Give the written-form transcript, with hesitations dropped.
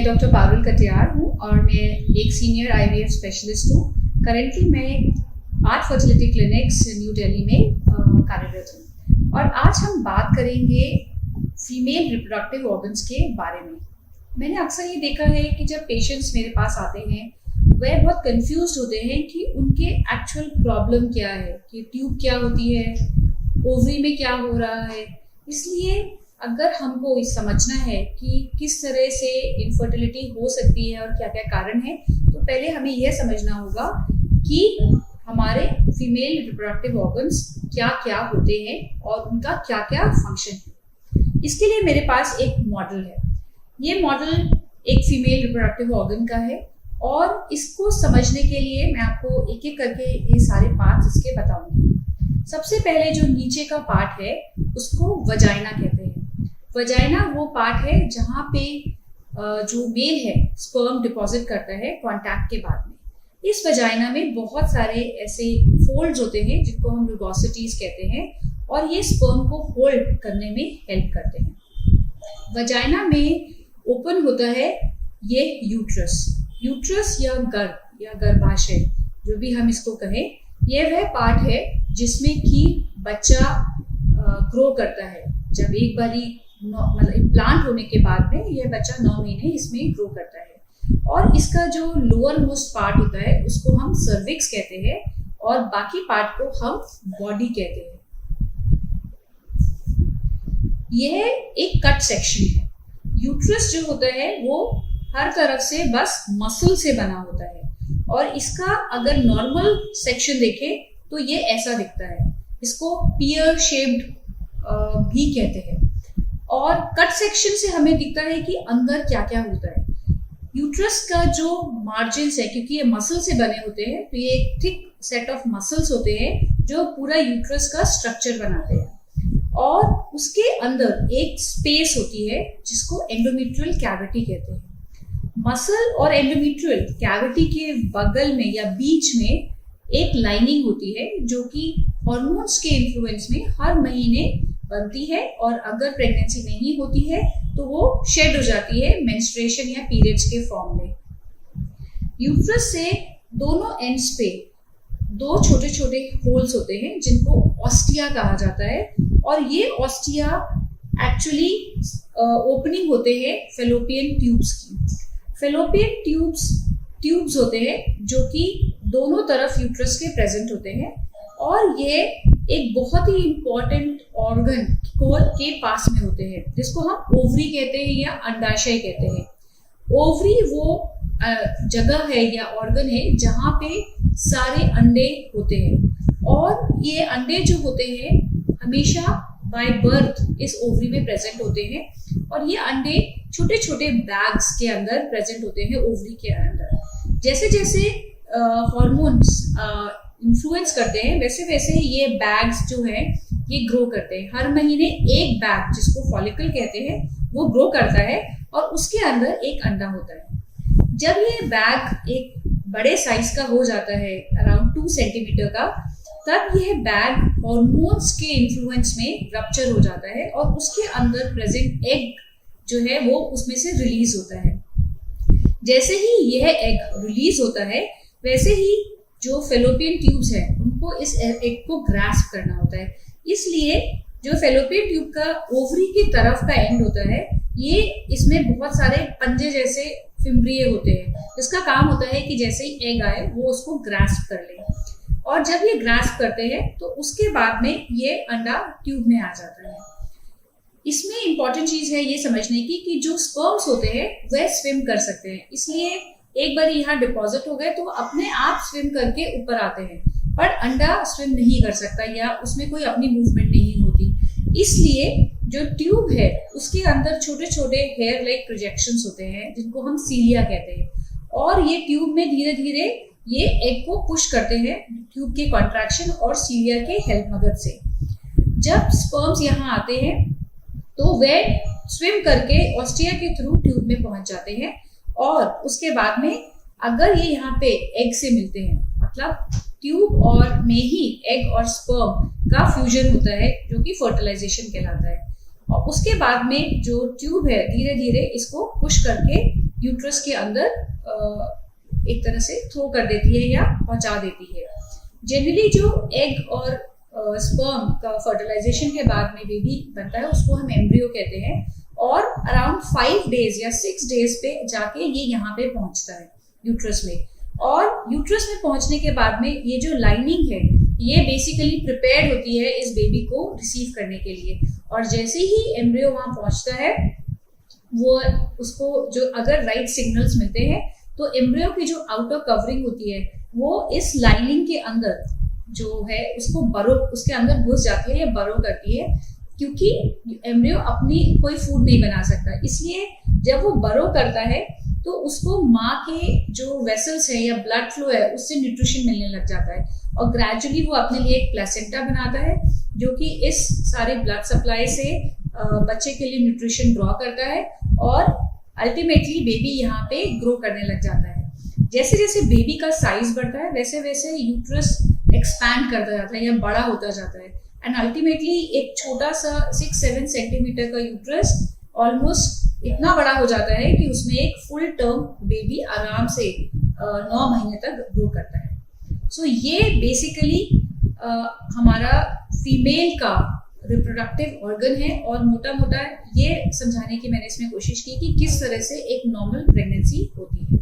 Doctor Parul Katiyar हूँ और मैं एक सीनियर आईवीएफ स्पेशलिस्ट हूँ। करेंटली मैं 8 फर्टिलिटी क्लिनिक्स न्यू दिल्ली में कार्यरत हूँ और आज हम बात करेंगे फीमेल रिप्रोडक्टिव ऑर्गन्स के बारे में। मैंने अक्सर ये देखा है कि जब पेशेंट्स मेरे पास आते हैं वह बहुत कंफ्यूज होते हैं कि उनके एक्चुअल प्रॉब्लम क्या है, कि ट्यूब क्या होती है, ओवरी में क्या हो रहा है। इसलिए अगर हमको समझना है कि किस तरह से इनफर्टिलिटी हो सकती है और क्या क्या कारण है, तो पहले हमें यह समझना होगा कि हमारे फीमेल रिप्रोडक्टिव ऑर्गन्स क्या क्या होते हैं और उनका क्या क्या फंक्शन है। इसके लिए मेरे पास एक मॉडल है। ये मॉडल एक फीमेल रिप्रोडक्टिव ऑर्गन का है और इसको समझने के लिए मैं आपको एक एक करके ये सारे पार्ट्स इसके बताऊंगी। सबसे पहले जो नीचे का पार्ट है उसको वजाइना कहते हैं। वजाइना वो पार्ट है जहाँ पे जो मेल है स्पर्म डिपॉजिट करता है कांटेक्ट के बाद में। इस वजाइना में बहुत सारे ऐसे फोल्ड्स होते हैं जिनको हम रुगोसिटीज कहते हैं और ये स्पर्म को होल्ड करने में हेल्प करते हैं। वजाइना में ओपन होता है ये यूट्रस या गर्भ या गर्भाशय, जो भी हम इसको कहें, ये वह पार्ट है जिसमें कि बच्चा ग्रो करता है। जब एक बारी मतलब इम्प्लांट होने के बाद में यह बच्चा 9 महीने इसमें ग्रो करता है और इसका जो लोअर मोस्ट पार्ट होता है उसको हम सर्विक्स कहते हैं और बाकी पार्ट को हम बॉडी कहते हैं। यह एक कट सेक्शन है। यूट्रस जो होता है वो हर तरफ से बस मसल से बना होता है और इसका अगर नॉर्मल सेक्शन देखें तो ये ऐसा दिखता है। इसको पियर शेप्ड भी कहते हैं और कट सेक्शन से हमें दिखता है कि अंदर क्या क्या होता है। यूट्रस का जो मार्जिन्स है, क्योंकि ये मसल से बने होते हैं, तो ये एक थिक सेट ऑफ मसल्स होते हैं जो पूरा यूट्रस का स्ट्रक्चर बनाते हैं और उसके अंदर एक स्पेस होती है जिसको एंडोमेट्रियल कैविटी कहते हैं। मसल और एंडोमेट्रियल कैविटी के बगल में या बीच में एक लाइनिंग होती है जो कि हार्मोन्स के इन्फ्लुएंस में हर महीने बनती है और अगर प्रेगनेंसी नहीं होती है तो वो शेड हो जाती है मेंस्ट्रुएशन या पीरियड्स के फॉर्म में। यूट्रस से दोनों एंड्स पे 2 छोटे छोटे होल्स होते हैं जिनको ऑस्टिया कहा जाता है और ये ऑस्टिया एक्चुअली ओपनिंग होते हैं फेलोपियन ट्यूब्स की। फेलोपियन ट्यूब्स होते हैं जो कि दोनों तरफ यूट्रस के प्रेजेंट होते हैं और ये एक बहुत ही इम्पोर्टेंट ऑर्गन के पास में होते हैं जिसको हम ओवरी कहते हैं या अंडाशय कहते हैं। ओवरी वो जगह है या ऑर्गन है जहाँ पे सारे अंडे होते हैं और ये अंडे जो होते हैं हमेशा बाय बर्थ इस ओवरी में प्रेजेंट होते हैं और ये अंडे छोटे छोटे बैग्स के अंदर प्रेजेंट होते हैं ओवरी के अंदर। जैसे जैसे हॉर्मोन्स इन्फ्लुएंस करते हैं वैसे वैसे ये बैग्स जो है ये ग्रो करते हैं। हर महीने एक बैग जिसको फॉलिकल कहते हैं वो ग्रो करता है और उसके अंदर एक अंडा होता है। जब ये बैग एक बड़े साइज का हो जाता है अराउंड 2 सेंटीमीटर का, तब यह बैग हॉर्मोन्स के इन्फ्लुएंस में रप्चर हो जाता है और उसके अंदर प्रेजेंट एग जो है वो उसमें से रिलीज होता है। जैसे ही यह एग रिलीज होता है वैसे ही जो फेलोपियन ट्यूब्स है उनको इस एग को ग्रास्प करना होता है। इसलिए जो फेलोपियन ट्यूब का ओवरी की तरफ का एंड होता है ये इसमें बहुत सारे पंजे जैसे फिम्ब्रिये होते हैं जिसका काम होता है कि जैसे ही एग आए वो उसको ग्रास्प कर ले और जब ये ग्रास्प करते हैं तो उसके बाद में ये अंडा ट्यूब में आ जाता है। इसमें इंपॉर्टेंट चीज है ये समझने की कि जो स्पर्म्स होते हैं वह स्विम कर सकते हैं। इसलिए एक बार यहाँ डिपॉजिट हो गए तो अपने आप स्विम करके ऊपर आते हैं, पर अंडा स्विम नहीं कर सकता या उसमें कोई अपनी मूवमेंट नहीं होती। इसलिए जो ट्यूब है उसके अंदर छोटे छोटे हेयर लाइक प्रोजेक्शंस होते हैं जिनको हम सीलिया कहते हैं और ये ट्यूब में धीरे धीरे ये एग को पुश करते हैं ट्यूब के कॉन्ट्रैक्शन और सीलिया के हेल्प मदद से। जब स्पर्म्स यहाँ आते हैं तो वे स्विम करके ऑस्टिया के थ्रू ट्यूब में पहुंच जाते हैं और उसके बाद में अगर ये यहाँ पे एग से मिलते हैं, मतलब ट्यूब और में ही एग और स्पर्म का फ्यूजन होता है जो कि फर्टिलाइजेशन कहलाता है और उसके बाद में जो ट्यूब है धीरे धीरे इसको पुश करके यूट्रस के अंदर एक तरह से थ्रो कर देती है या पहुंचा देती है। जनरली जो एग और स्पर्म का फर्टिलाइजेशन के बाद में बेबी बनता है उसको हम एम्ब्रियो कहते हैं, और अराउंड 5 डेज या 6 डेज पे जाके ये यहाँ पे पहुंचता है यूट्रस में। और यूट्रस में पहुंचने के बाद में ये जो लाइनिंग है ये बेसिकली प्रिपेयर्ड होती है इस बेबी को रिसीव करने के लिए, और जैसे ही एम्ब्रियो वहां पहुंचता है वो उसको जो अगर राइट सिग्नल्स मिलते हैं तो एम्ब्रियो की जो आउटर कवरिंग होती है वो इस लाइनिंग के अंदर जो है उसको बरो उसके अंदर घुस जाती है या बरो करती है, क्योंकि एम्ब्रियो अपनी कोई फूड नहीं बना सकता। इसलिए जब वो बरो करता है तो उसको माँ के जो वेसल्स है या ब्लड फ्लो है उससे न्यूट्रिशन मिलने लग जाता है, और ग्रेजुअली वो अपने लिए एक प्लेसेंटा बनाता है जो कि इस सारे ब्लड सप्लाई से बच्चे के लिए न्यूट्रिशन ड्रॉ करता है, और अल्टीमेटली बेबी यहाँ पे ग्रो करने लग जाता है। जैसे जैसे बेबी का साइज बढ़ता है वैसे वैसे यूट्रस एक्सपैंड करता जाता है या बड़ा होता जाता है, एंड अल्टीमेटली एक छोटा सा 6-7 सेंटीमीटर का यूट्रस ऑलमोस्ट इतना बड़ा हो जाता है कि उसमें एक फुल टर्म बेबी आराम से 9 महीने तक ग्रो करता है। सो ये बेसिकली हमारा फीमेल का रिप्रोडक्टिव ऑर्गन है, और मोटा मोटा ये समझाने की मैंने इसमें कोशिश की कि किस तरह से एक नॉर्मल प्रेगनेंसी होती है।